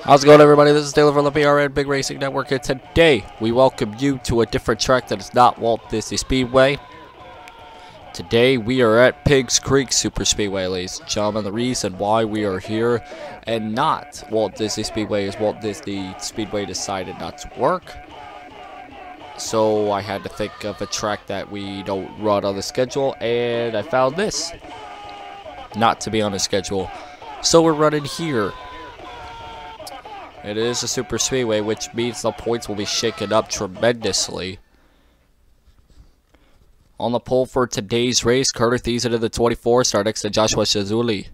How's it going, everybody? This is Taylor from the PRN Big Racing Network, and today we welcome you to a different track that is not Walt Disney Speedway. Today we are at Piggzcreek Super Speedway, ladies and gentlemen. The reason why we are here and not Walt Disney Speedway is Walt Disney Speedway decided not to work. So I had to think of a track that we don't run on the schedule, and I found this not to be on the schedule. So we're running here. It is a super speedway, which means the points will be shaken up tremendously. On the pole for today's race, Carter Thiessen in the 24 start next to Joshua Shazuli.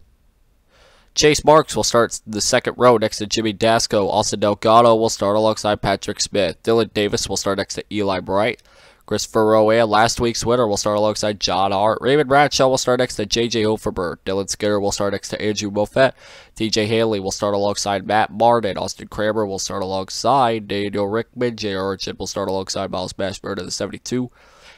Chase Marks will start the second row next to Jimmy Dasco. Austin Delgado will start alongside Patrick Smith. Dylan Davis will start next to Eli Bright. Christopher Rowan, last week's winner, will start alongside John Hart. Raymond Bradshaw will start next to J.J. Overberg. Dylan Skinner will start next to Andrew Moffett. TJ Haley will start alongside Matt Martin. Austin Kramer will start alongside Daniel Rickman. J.R. Urchin will start alongside Miles Bashburn in the 72.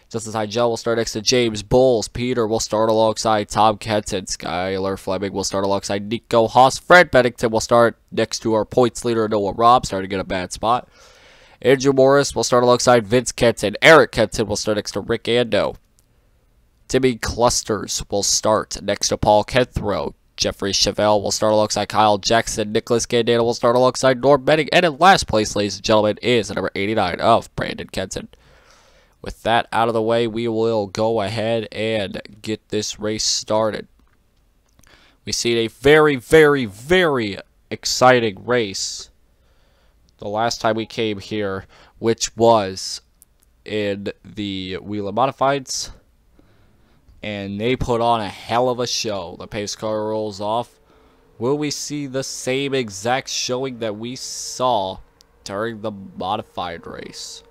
Justin Hygel will start next to James Bowles. Peter will start alongside Tom Kenton. Skylar Fleming will start alongside Nico Haas. Fred Bennington will start next to our points leader, Noah Robb, starting in a bad spot. Andrew Morris will start alongside Vince Kenton. Eric Kenton will start next to Rick Ando. Timmy Clusters will start next to Paul Kenthrow. Jeffrey Chevelle will start alongside Kyle Jackson. Nicholas Gandano will start alongside Norm Benning. And in last place, ladies and gentlemen, is the number 89 of Brandon Kenton. With that out of the way, we will go ahead and get this race started. We see a very, very, very exciting race. The last time we came here, which was in the Wheel of Modifieds, and they put on a hell of a show. The pace car rolls off. Will we see the same exact showing that we saw during the modified race?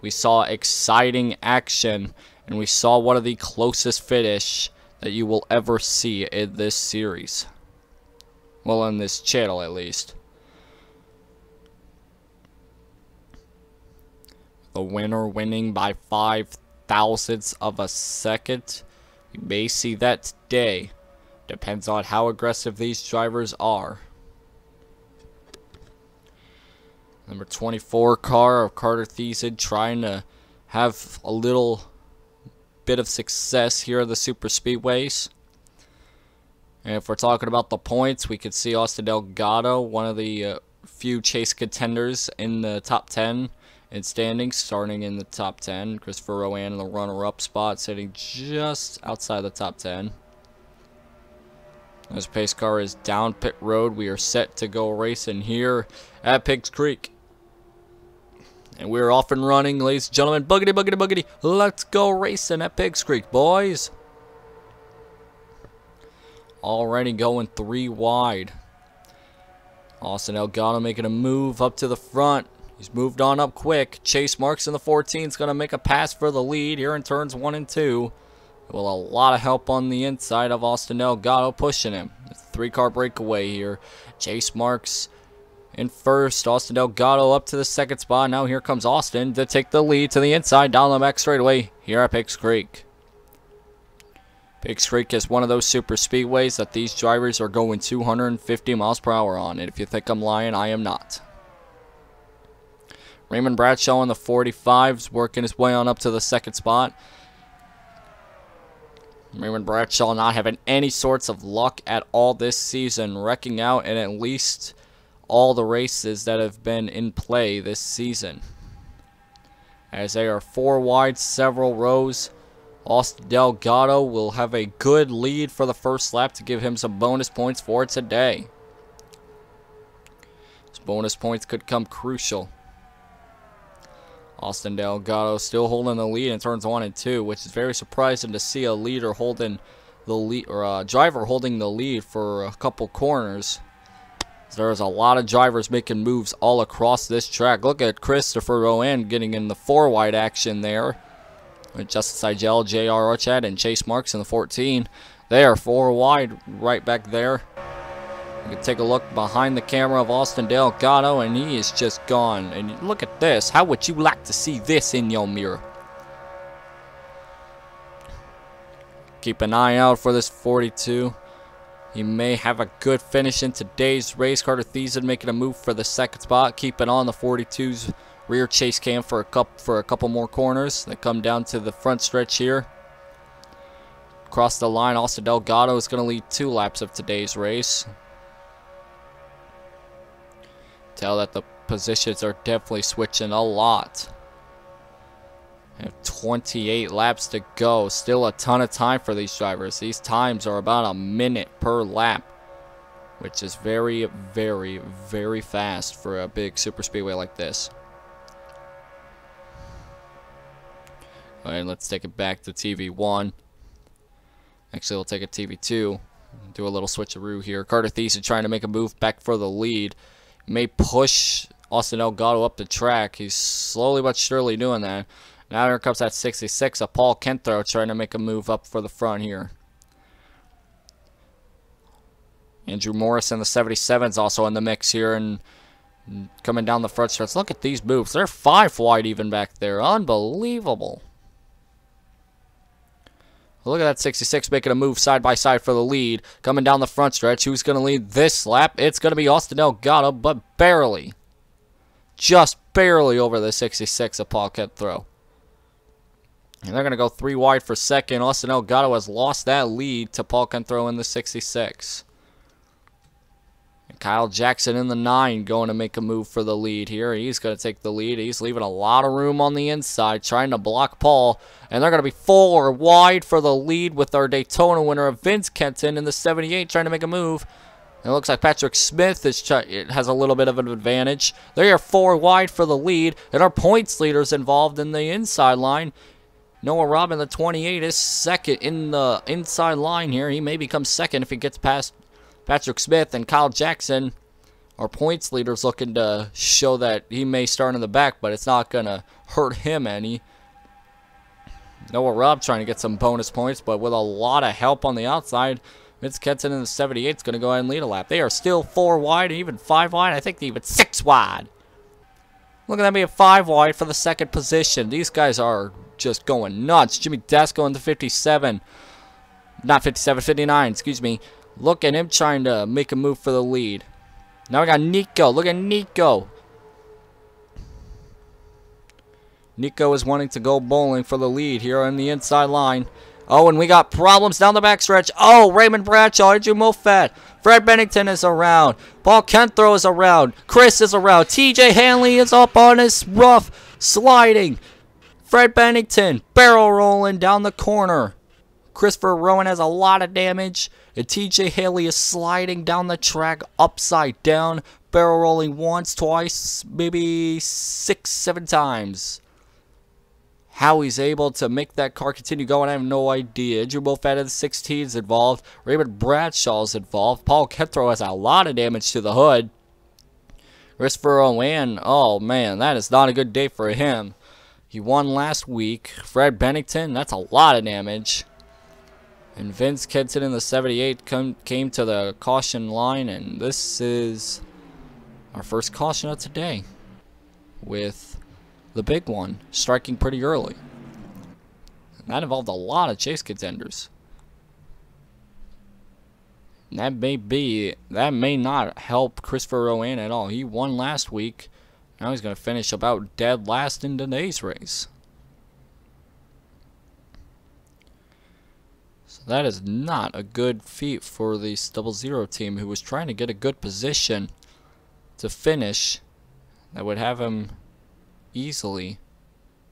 We saw exciting action, and we saw one of the closest finish that you will ever see in this series. Well, on this channel at least. The winner winning by 0.005 of a second. We may see that today. Depends on how aggressive these drivers are. Number 24 car of Carter Thiessen trying to have a little bit of success here in the super speedways. And if we're talking about the points, we could see Austin Delgado, one of the few chase contenders in the top 10 in standings, starting in the top 10. Christopher Rowan in the runner-up spot, sitting just outside the top 10. This pace car is down pit road. We are set to go racing here at Piggzcreek. And we're off and running, ladies and gentlemen. Boogity, boogity, boogity. Let's go racing at Piggzcreek, boys. Already going 3 wide. Austin Delgado making a move up to the front. He's moved on up quick. Chase Marks in the 14 is going to make a pass for the lead here in turns 1 and 2. Well, a lot of help on the inside of Austin Delgado pushing him. 3-car breakaway here. Chase Marks in first. Austin Delgado up to the second spot. Now here comes Austin to take the lead to the inside down the back straightaway here at Piggzcreek. Piggzcreek is one of those super speedways that these drivers are going 250 miles per hour on. And if you think I'm lying, I am not. Raymond Bradshaw in the 45s working his way on up to the second spot. Raymond Bradshaw not having any sorts of luck at all this season, wrecking out in at least all the races that have been in play this season. As they are 4 wide, several rows. Austin Delgado will have a good lead for the first lap to give him some bonus points for today. Those bonus points could come crucial. Austin Delgado still holding the lead in turns 1 and 2, which is very surprising to see a leader holding the lead, or a driver holding the lead for a couple corners. There's a lot of drivers making moves all across this track. Look at Christopher Rowan getting in the 4 wide action there. With Justin Seigel, J.R. Urchin, and Chase Marks in the 14. They are 4 wide right back there. You can take a look behind the camera of Austin Delgado, and he is just gone. And look at this. How would you like to see this in your mirror? Keep an eye out for this 42. He may have a good finish in today's race. Carter Thiessen making a move for the second spot, keeping on the 42's rear chase cam for a couple more corners. They come down to the front stretch here. Across the line, Austin Delgado is going to lead 2 laps of today's race. Tell that the positions are definitely switching a lot. We have 28 laps to go. Still a ton of time for these drivers. These times are about a minute per lap, which is very, very, very fast for a big super speedway like this. Alright, let's take it back to TV1. Actually, we'll take it TV2. Do a little switcheroo here. Carter Thiessen trying to make a move back for the lead. May push Austin Delgado up the track. He's slowly but surely doing that. Now here comes that 66 of Paul Kenthrow trying to make a move up for the front here. Andrew Morris in the 77 is also in the mix here and coming down the front stretch. Look at these moves. They're 5 wide even back there. Unbelievable. Look at that 66 making a move side by side for the lead. Coming down the front stretch. Who's going to lead this lap? It's going to be Austin Delgado, but barely. Just barely over the 66 of Paul Kenthrow. And they're going to go 3 wide for second. Austin Delgado has lost that lead to Paul Kenthrow in the 66. And Kyle Jackson in the 9 going to make a move for the lead here. He's going to take the lead. He's leaving a lot of room on the inside, trying to block Paul. And they're going to be 4 wide for the lead with our Daytona winner of Vince Kenton in the 78 trying to make a move. It looks like Patrick Smith has a little bit of an advantage. They are 4 wide for the lead. And our points leaders involved in the inside line. Noah Robin, the 28, is second in the inside line here. He may become second if he gets past Patrick Smith. And Kyle Jackson, our points leader's looking to show that he may start in the back, but it's not going to hurt him any. Noah Robb trying to get some bonus points, but with a lot of help on the outside, Vince Kenton in the 78 is going to go ahead and lead a lap. They are still 4 wide, even 5 wide. I think even 6 wide. Look at that being 5 wide for the second position. These guys are just going nuts. Jimmy Dasko in the 57. Not 57, 59, excuse me. Look at him trying to make a move for the lead. Now we got Nico. Look at Nico. Nico is wanting to go bowling for the lead here on the inside line. Oh, and we got problems down the backstretch. Oh, Raymond Bradshaw, Andrew Moffat. Fred Bennington is around. Paul Kenthrow is around. Chris is around. TJ Hanley is up on his rough, sliding. Fred Bennington barrel rolling down the corner. Christopher Rowan has a lot of damage. And TJ Haley is sliding down the track upside down. Barrel rolling once, twice, maybe 6, 7 times. How he's able to make that car continue going, I have no idea. Andrew Moffat of the 16 is involved. Raymond Bradshaw is involved. Paul Kenthrow has a lot of damage to the hood. Christopher Owen, oh man, that is not a good day for him. He won last week. Fred Bennington, that's a lot of damage. And Vince Kenton in the 78 came to the caution line, and this is our first caution of today, with the big one striking pretty early. And that involved a lot of chase contenders. And that may not help Christopher Rowan at all. He won last week. Now he's going to finish about dead last in today's race. So that is not a good feat for the 00 team, who was trying to get a good position to finish that would have him easily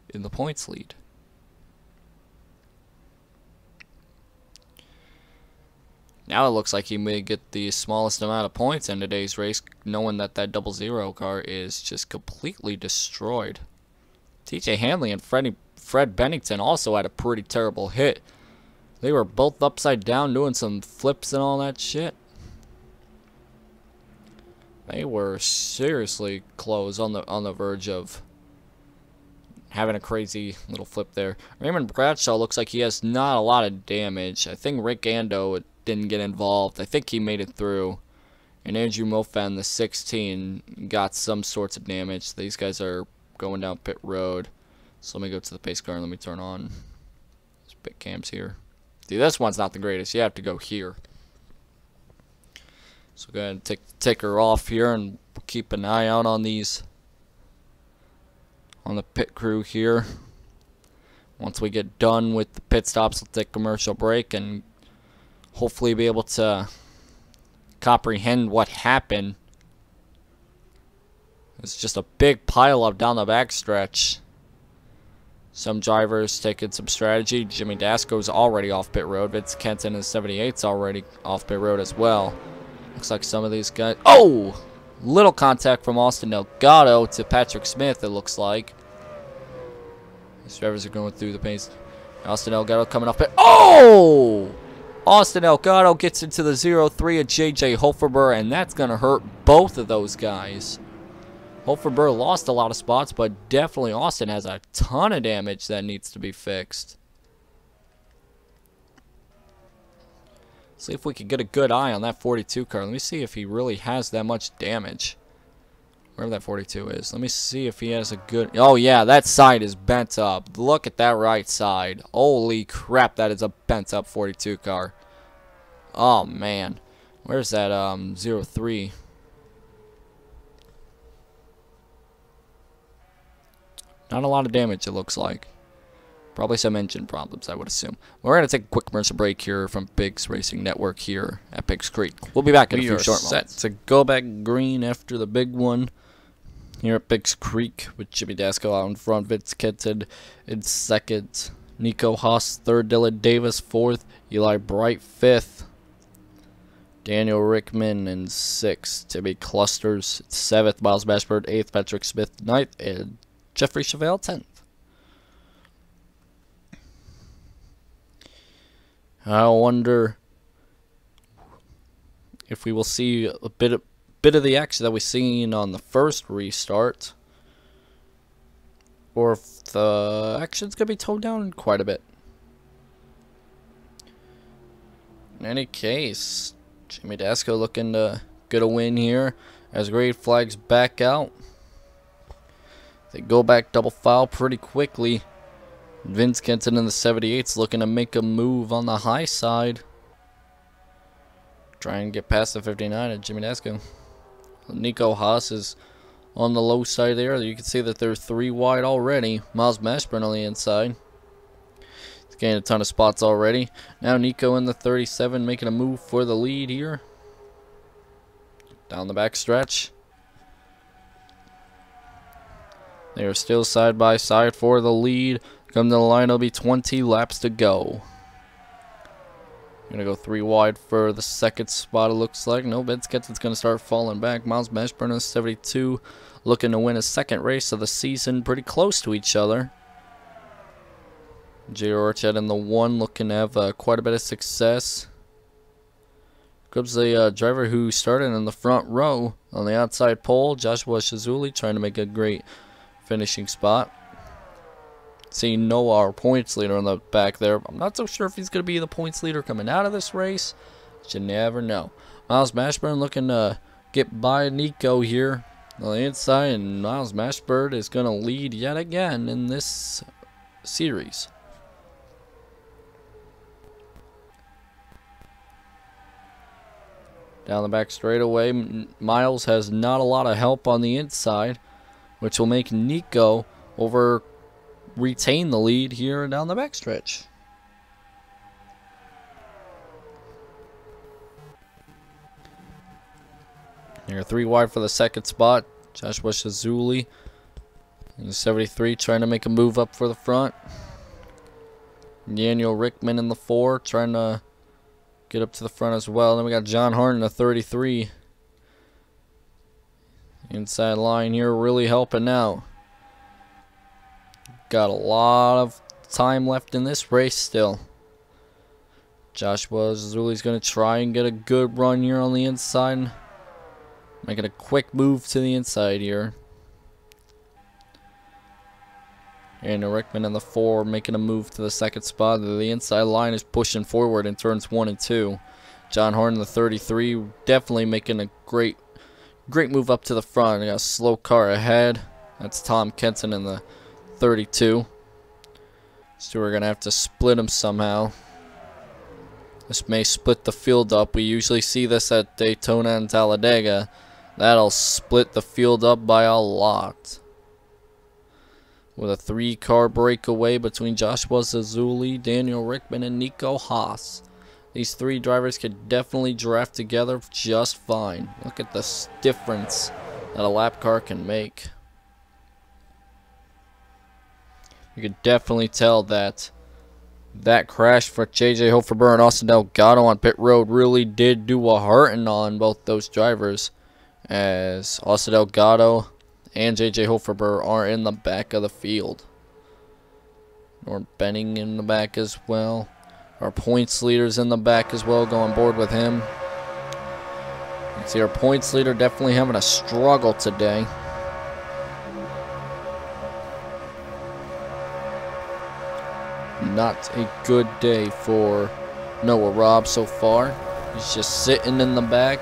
in the points lead. Now it looks like he may get the smallest amount of points in today's race, knowing that that 00 car is just completely destroyed. TJ Hanley and Fred Bennington also had a pretty terrible hit. They were both upside down doing some flips and all that shit. They were seriously close on the verge of having a crazy little flip there. Raymond Bradshaw looks like he has not a lot of damage. I think Rick Ando didn't get involved. I think he made it through. And Andrew Moffat in the 16 got some sorts of damage. These guys are going down pit road. So let me go to the pace car and let me turn on these pit cams here. See, this one's not the greatest. You have to go here. So go ahead and take her off here and keep an eye out on these, on the pit crew here. Once we get done with the pit stops, we'll take a commercial break and hopefully be able to comprehend what happened. It's just a big pileup down the backstretch. Some drivers taking some strategy. Jimmy Dasko's already off pit road. Vince Kenton in 78's already off pit road as well. Looks like some of these guys... Oh! Little contact from Austin Delgado to Patrick Smith, it looks like. These drivers are going through the pace. Austin Delgado coming off pit. Oh! Austin Delgado gets into the 0-3 of J.J. Hoferber, and that's going to hurt both of those guys. Hoferber lost a lot of spots, but definitely Austin has a ton of damage that needs to be fixed. See if we can get a good eye on that 42 car. Let me see if he really has that much damage. Wherever that 42 is. Let me see if he has a good... Oh, yeah, that side is bent up. Look at that right side. Holy crap, that is a bent up 42 car. Oh, man. Where's that 03? Not a lot of damage, it looks like. Probably some engine problems, I would assume. We're going to take a quick commercial break here from Biggs Racing Network here at Piggzcreek. We'll be back in a few short moments. Set to go back green after the big one here at Piggzcreek with Jimmy Dasko out in front. Vince Kenton in second. Nico Haas third. Dylan Davis fourth. Eli Bright fifth. Daniel Rickman in sixth. Timmy Clusters seventh. Miles Mashburn eighth. Patrick Smith ninth. And Jeffrey Chevelle 10th. I wonder if we will see a bit of the action that we seen on the first restart, or if the action's gonna be toned down quite a bit. In any case, Jimmy Dasko looking to get a win here as green flags back out. They go back double file pretty quickly. Vince Kenton in the 78's looking to make a move on the high side. Try and get past the 59 at Jimmy Dasko. Nico Haas is on the low side there. You can see that they're 3 wide already. Miles Mashburn on the inside. He's gained a ton of spots already. Now Nico in the 37 making a move for the lead here. Down the back stretch. They are still side by side for the lead. Come to the line, it'll be 20 laps to go. Gonna go 3 wide for the second spot, it looks like. No, Vince Kenton's gonna start falling back. Miles Mashburn is 72, looking to win his second race of the season, pretty close to each other. J. Orchard in the 1, looking to have quite a bit of success. Comes the driver who started in the front row on the outside pole, Joshua Shizuli, trying to make a great finishing spot. Seeing Noah, our points leader, on the back there. I'm not so sure if he's going to be the points leader coming out of this race. You never know. Miles Mashburn looking to get by Nico here on the inside, and Miles Mashburn is going to lead yet again in this series. Down the back straightaway, Miles has not a lot of help on the inside, which will make Nico retain the lead here and down the backstretch. Here, 3 wide for the second spot. Joshua Shizuli in 73 trying to make a move up for the front. Daniel Rickman in the 4 trying to get up to the front as well. Then we got John Hart in the 33. Inside line here really helping out. Got a lot of time left in this race still. Joshua Zuli's going to try and get a good run here on the inside. Making a quick move to the inside here. And Rickman in the 4 making a move to the second spot. The inside line is pushing forward in turns 1 and 2. John Horn in the 33 definitely making a great move up to the front. Got a slow car ahead. That's Tom Kenton in the 32. So we're going to have to split him somehow. This may split the field up. We usually see this at Daytona and Talladega. That'll split the field up by a lot. With a 3-car breakaway between Joshua Zazuli, Daniel Rickman, and Nico Haas. These 3 drivers could definitely draft together just fine. Look at the difference that a lap car can make. You could definitely tell that crash for J.J. Hoferber and Austin Delgado on pit road really did do a hurting on both those drivers, as Austin Delgado and J.J. Hoferber are in the back of the field. Norm Benning in the back as well. Our points leader's in the back as well. Go on board with him. You can see our points leader definitely having a struggle today. Not a good day for Noah Robb so far. He's just sitting in the back.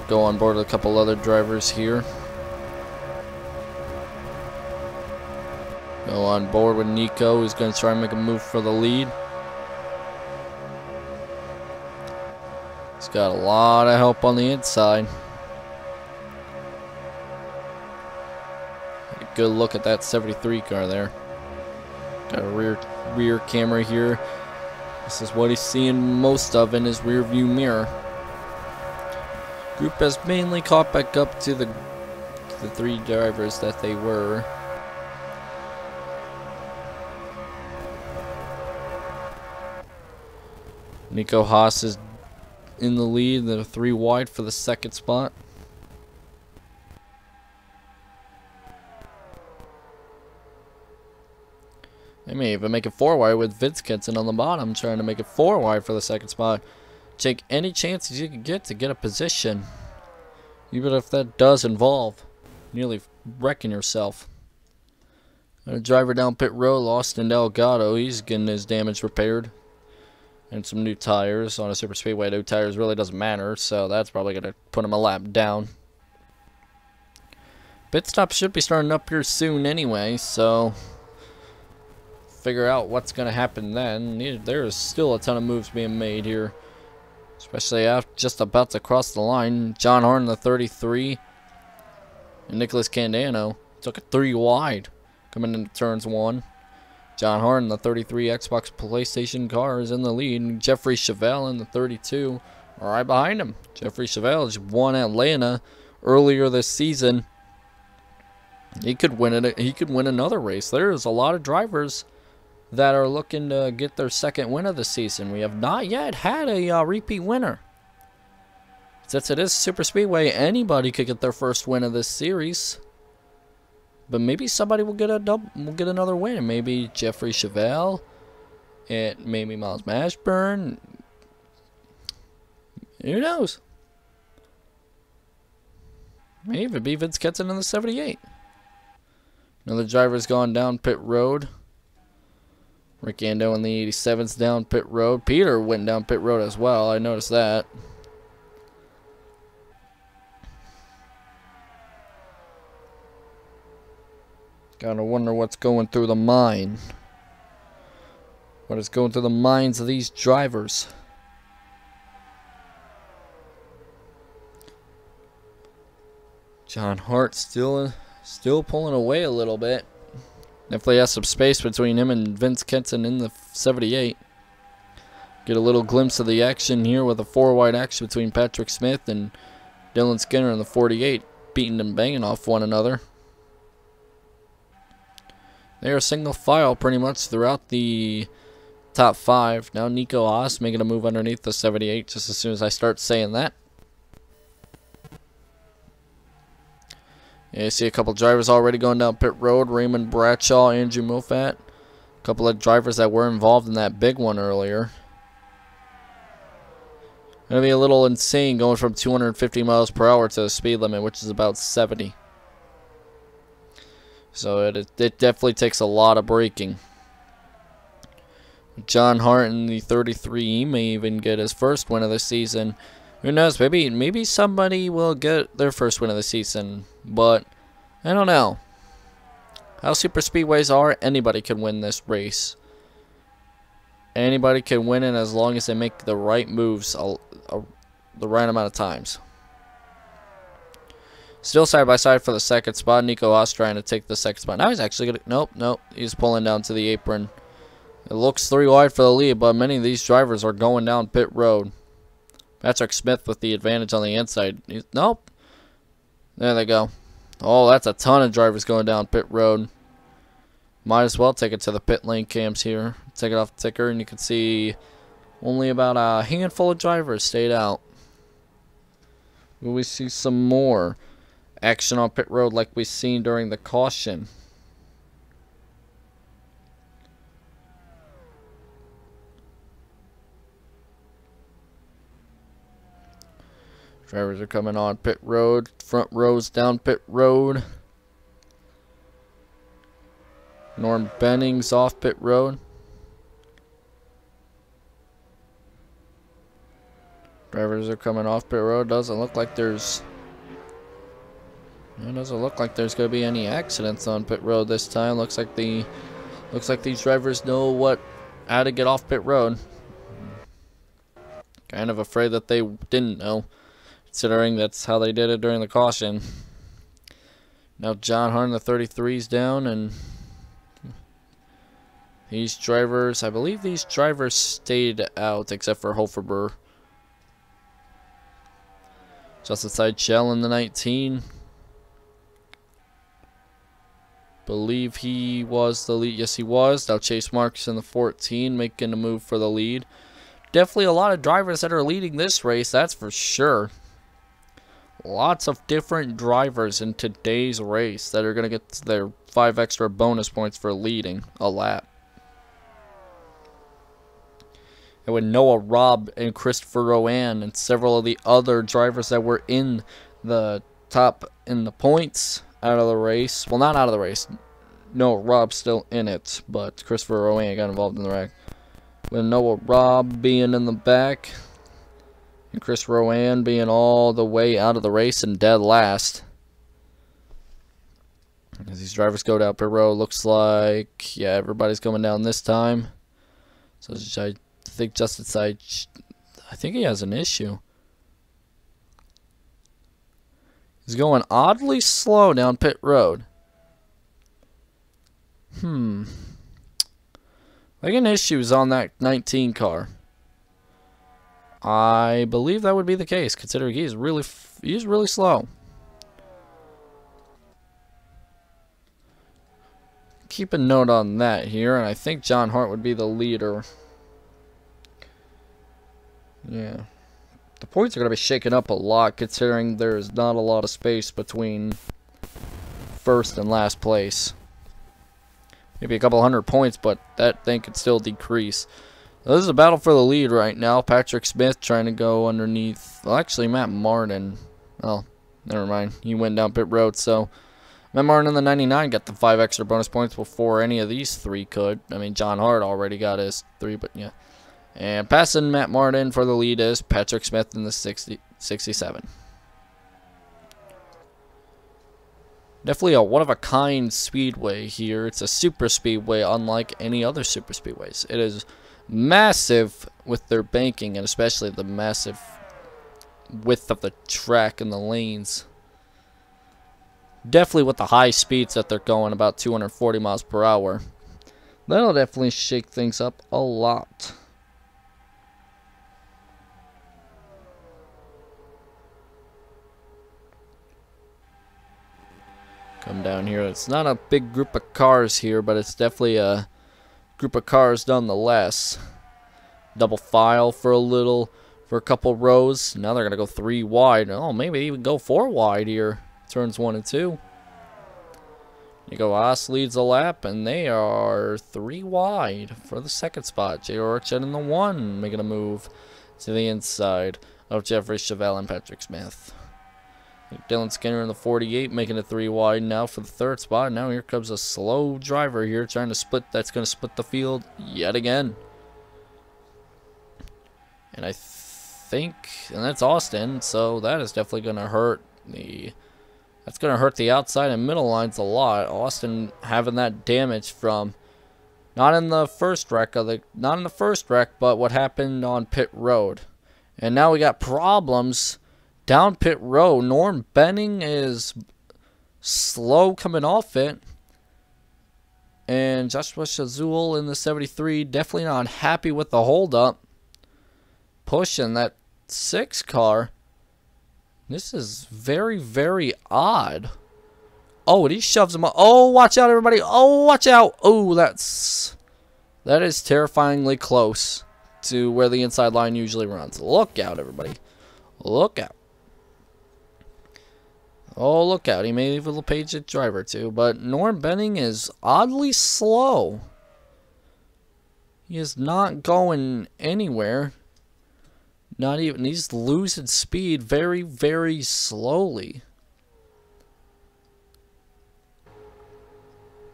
Go on board with a couple other drivers here. Go on board with Nico, who's going to try and make a move for the lead. He's got a lot of help on the inside. A good look at that 73 car there. Got a rear camera here. This is what he's seeing most of in his rear view mirror. Group has mainly caught back up to the 3 drivers that they were. Nico Haas is in the lead. They're 3 wide for the 2nd spot. They may even make it 4 wide with Vince Kenton on the bottom, trying to make it 4 wide for the 2nd spot. Take any chances you can get to get a position, even if that does involve nearly wrecking yourself. A driver down pit road, Austin Delgado. He's getting his damage repaired. And some new tires on a super speedway. New tires really doesn't matter, so that's probably going to put him a lap down. Pit stop should be starting up here soon anyway, so figure out what's going to happen then. There's still a ton of moves being made here, especially after just about to cross the line. John Harden, the 33, and Nicholas Candano took a 3 wide coming into turns 1. John Harden, the 33 Xbox PlayStation car, is in the lead. Jeffrey Chevelle in the 32 are right behind him. Jeffrey Chevelle just won Atlanta earlier this season. He could win it. He could win another race. There's a lot of drivers that are looking to get their 2nd win of the season. We have not yet had a repeat winner. Since it is super speedway, anybody could get their 1st win of this series. But maybe somebody will get another win. Maybe Jeffrey Chevelle, and maybe Miles Mashburn. Who knows? Maybe it'd be Vince Kenton in the 78. Another driver's gone down pit road. Rick Ando in the 87's down pit road. Peter went down pit road as well. I noticed that. Gotta wonder what's going through the mind. What is going through the minds of these drivers? John Hart still pulling away a little bit. Definitely has some space between him and Vince Kenton in the 78. Get a little glimpse of the action here with a 4 wide action between Patrick Smith and Dylan Skinner in the 48, beating and banging off one another. They are single file pretty much throughout the top 5. Now Nico Haas making a move underneath the 78 just as soon as I start saying that. Yeah, you see a couple drivers already going down pit road. Raymond Bradshaw, Andrew Moffat. A couple of drivers that were involved in that big one earlier. Going to be a little insane going from 250 miles per hour to the speed limit, which is about 70. So it definitely takes a lot of braking. John Hart in the 33, he may even get his 1st win of the season. Who knows? Maybe somebody will get their 1st win of the season, but I don't know. How super speedways are, anybody can win this race. Anybody can win it as long as they make the right moves the right amount of times. Still side by side for the second spot. Nico Haas trying to take the second spot. Now he's actually going to... Nope. He's pulling down to the apron. It looks 3 wide for the lead, but many of these drivers are going down pit road. Patrick Smith with the advantage on the inside. Nope. There they go. Oh, that's a ton of drivers going down pit road. Might as well take it to the pit lane cams here. Take it off the ticker, and you can see only about a handful of drivers stayed out. Will we see some more action on pit road like we've seen during the caution? Drivers are coming on pit road. Front rows down pit road. Norm Bennings off pit road. Drivers are coming off pit road. Doesn't look like there's going to be any accidents on pit road this time. Looks like these drivers know how to get off pit road. Kind of afraid that they didn't know, considering that's how they did it during the caution. Now John Hart in the 33's down, and these drivers, I believe these drivers stayed out except for Hoferber. Just inside Shell in the 19. Believe he was the lead. Yes, he was. Now Chase Marks in the 14 making a move for the lead. Definitely a lot of drivers that are leading this race, that's for sure. Lots of different drivers in today's race that are going to get their 5 extra bonus points for leading a lap. And with Noah Robb and Christopher Rowan and several of the other drivers that were in the top in the points out of the race. Well, not out of the race. Noah Robb's still in it, but Christopher Rowan got involved in the wreck. With Noah Robb being in the back and Chris Rowan being all the way out of the race and dead last. As these drivers go down pit road, looks like, yeah, everybody's coming down this time. So I think Justin Side, I think he has an issue. He's going oddly slow down pit road. Like an issues on that 19 car. I believe that would be the case, considering he's really slow. Keep a note on that here, and I think John Hart would be the leader. Yeah. The points are going to be shaken up a lot, considering there's not a lot of space between first and last place. Maybe a couple hundred points, but that thing could still decrease. So this is a battle for the lead right now. Patrick Smith trying to go underneath. Well, actually, Matt Martin. Oh, never mind. He went down pit road, so Matt Martin in the 99 got the 5 extra bonus points before any of these 3 could. I mean, John Hart already got his 3, but yeah. And passing Matt Martin for the lead is Patrick Smith in the 67. Definitely a one-of-a-kind speedway here. It's a super speedway unlike any other super speedways. It is massive with their banking, and especially the massive width of the track and the lanes. Definitely with the high speeds that they're going, about 240 miles per hour. That'll definitely shake things up a lot. Come down here. It's not a big group of cars here, but it's definitely a group of cars nonetheless. Double file for a couple rows. Now they're gonna go 3 wide. Oh, maybe even go 4 wide here. Turns 1 and 2. Nico Haas leads a lap, and they are 3 wide for the second spot. J. Orchard in the 1, making a move to the inside of Jeffrey Chevelle and Patrick Smith. Dylan Skinner in the 48, making it 3 wide now for the third spot. Now here comes a slow driver here trying to split. That's going to split the field yet again. And I think, and that's Austin, so that is definitely going to hurt the outside and middle lines a lot. Austin having that damage from Not in the first wreck but what happened on pit road. And now we got problems down pit road. Norm Benning is slow coming off it. And Joshua Shazul in the 73 definitely not happy with the holdup. Pushing that 6 car. This is very, very odd. Oh, and he shoves him up. Oh, watch out, everybody. Oh, watch out. Oh, that is terrifyingly close to where the inside line usually runs. Look out, everybody. Look out. Oh, look out. He may leave a LePage at driver, too. But Norm Benning is oddly slow. He is not going anywhere. Not even. He's losing speed very, very slowly.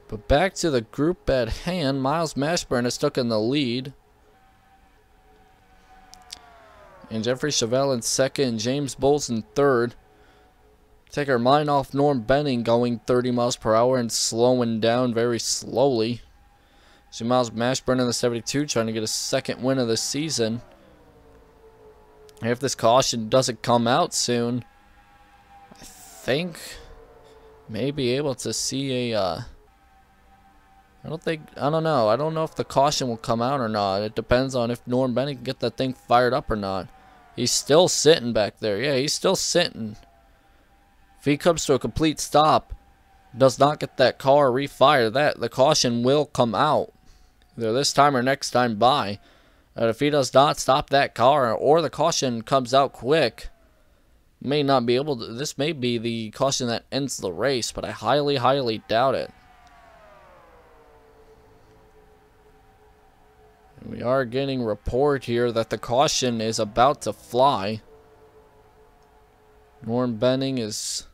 But back to the group at hand. Miles Mashburn is stuck in the lead. And Jeffrey Chevelle in second. James Bowles in third. Take our mind off Norm Benning going 30 miles per hour and slowing down very slowly. So Miles Mashburn in the 72 trying to get a second win of the season. If this caution doesn't come out soon, I think may be able to see a I don't know. I don't know if the caution will come out or not. It depends on if Norm Benning can get that thing fired up or not. He's still sitting back there. Yeah, he's still sitting. If he comes to a complete stop, does not get that car refired, the caution will come out. Either this time or next time by. And if he does not stop that car, or the caution comes out quick, may not be able to. This may be the caution that ends the race, but I highly, highly doubt it. And we are getting report here that the caution is about to fly. Norm Benning is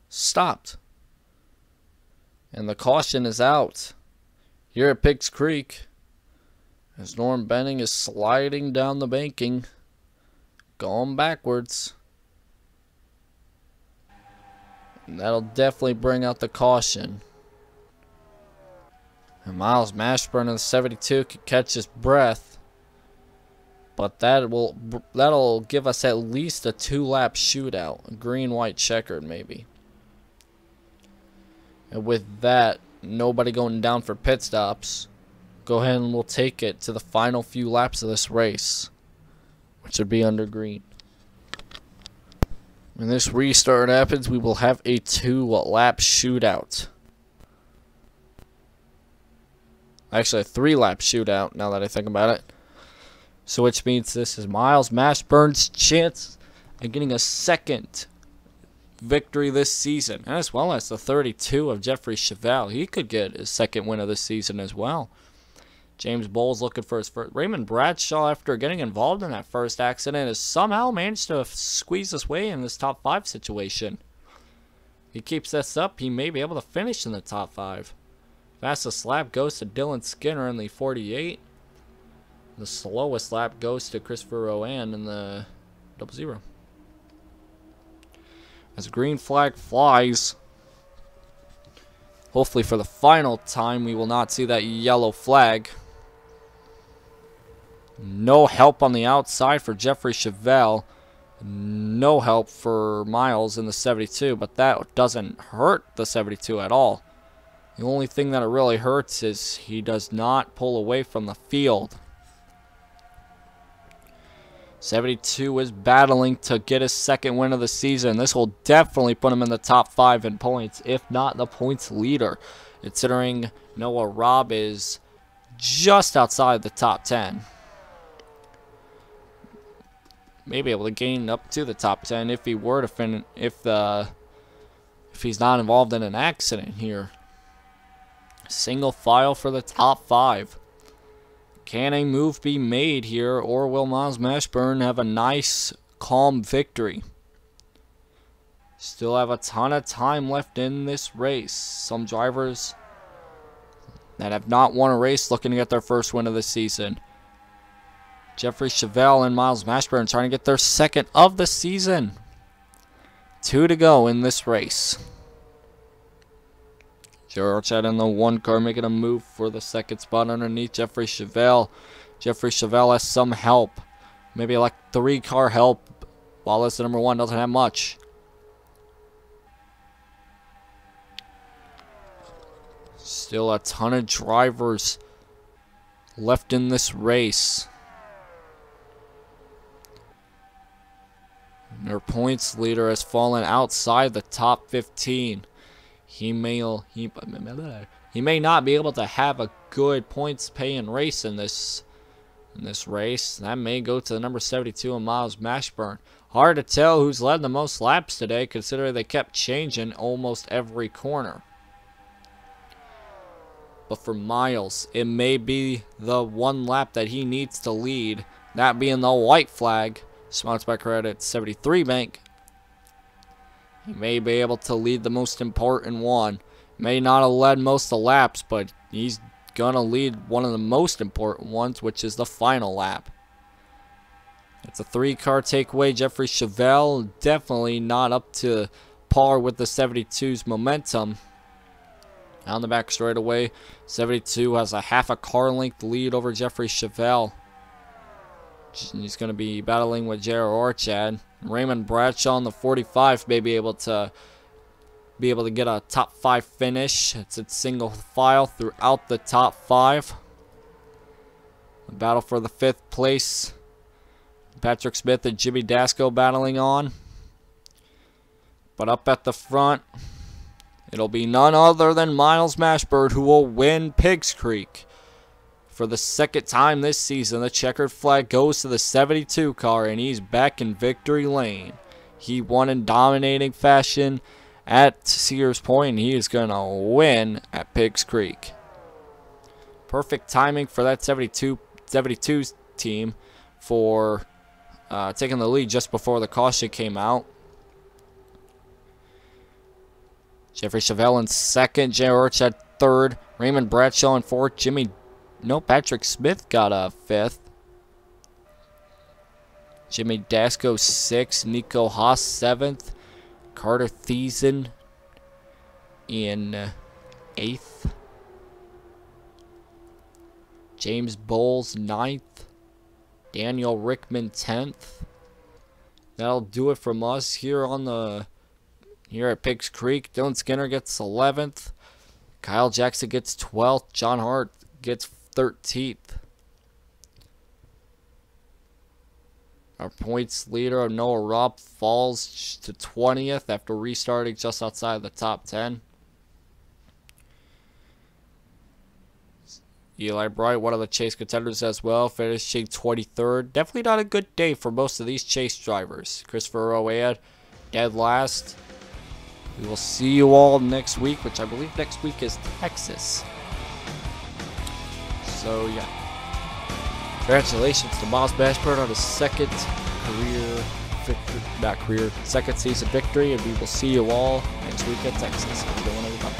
stopped. And the caution is out here at Piggzcreek. As Norm Benning is sliding down the banking. Going backwards. And that'll definitely bring out the caution. And Miles Mashburn in the 72 could catch his breath. But that'll give us at least a 2-lap shootout. A green-white checkered, maybe. And with that, nobody going down for pit stops. Go ahead and we'll take it to the final few laps of this race, which would be under green. When this restart happens, we will have a 2-lap shootout. Actually, a 3-lap shootout, now that I think about it. So which means this is Miles Mashburn's chance of getting a second victory this season, as well as the 32 of Jeffrey Chevelle. He could get his second win of the season as well. James Bowles looking for his first. Raymond Bradshaw, after getting involved in that first accident, has somehow managed to squeeze his way in this top 5 situation. If he keeps this up, he may be able to finish in the top 5. Fastest lap goes to Dylan Skinner in the 48. The slowest lap goes to Christopher Rowan in the 00. As a green flag flies, hopefully for the final time we will not see that yellow flag. No help on the outside for Jeffrey Chevelle. No help for Miles in the 72, but that doesn't hurt the 72 at all. The only thing that it really hurts is he does not pull away from the field. 72 is battling to get his second win of the season. This will definitely put him in the top 5 in points, if not the points leader, considering Noah Robb is just outside the top 10. Maybe able to gain up to the top 10 if he were to finish, if he's not involved in an accident here. Single file for the top 5. Can a move be made here, or will Miles Mashburn have a nice, calm victory? Still have a ton of time left in this race. Some drivers that have not won a race looking to get their first win of the season. Jeffrey Chevelle and Miles Mashburn trying to get their second of the season. 2 to go in this race. J.R. Orchad in the 1 car making a move for the 2nd spot underneath Jeffrey Chevelle. Jeffrey Chevelle has some help. Maybe like 3 car help. While this number 1 doesn't have much. Still a ton of drivers left in this race. Their points leader has fallen outside the top 15. He may not be able to have a good points paying race in this race. That may go to the number 72 in Miles Mashburn. Hard to tell who's led the most laps today, considering they kept changing almost every corner. But for Miles, it may be the 1 lap that he needs to lead, that being the white flag. Sponsored by Credit 73 Bank. He may be able to lead the most important one. May not have led most of the laps, but he's going to lead one of the most important ones, which is the final lap. It's a 3-car takeaway. Jeffrey Chevelle definitely not up to par with the 72's momentum. On the back straightaway, 72 has a half a car length lead over Jeffrey Chevelle. He's going to be battling with J.R. Orchad. Raymond Bradshaw on the 45 may be able to get a top 5 finish. It's a single file throughout the top 5. The battle for the 5th place. Patrick Smith and Jimmy Dasco battling on. But up at the front, it'll be none other than Miles Mashburn who will win Piggzcreek. For the 2nd time this season, the checkered flag goes to the 72 car, and he's back in victory lane. He won in dominating fashion at Sears Point, and he is going to win at Piggzcreek. Perfect timing for that 72's team for taking the lead just before the caution came out. Jeffrey Chevelle in 2nd, J.R. Orchad 3rd, Raymond Bradshaw in 4th, Patrick Smith got a 5th. Jimmy Dasco 6th, Nico Haas 7th, Carter Thiessen in 8th, James Bowles 9th, Daniel Rickman 10th. That'll do it from us here at Piggzcreek. Dylan Skinner gets 11th, Kyle Jackson gets 12th, John Hart gets 13th. Our points leader, Noah Robb, falls to 20th after restarting just outside the top 10. Eli Bright, one of the chase contenders as well, finishing 23rd. Definitely not a good day for most of these chase drivers. Christopher Oad, dead last. We will see you all next week, which I believe next week is Texas. So, yeah. Congratulations to Miles Mashburn on his 2nd second season victory, and we will see you all next week at Texas. Have a good one, everybody.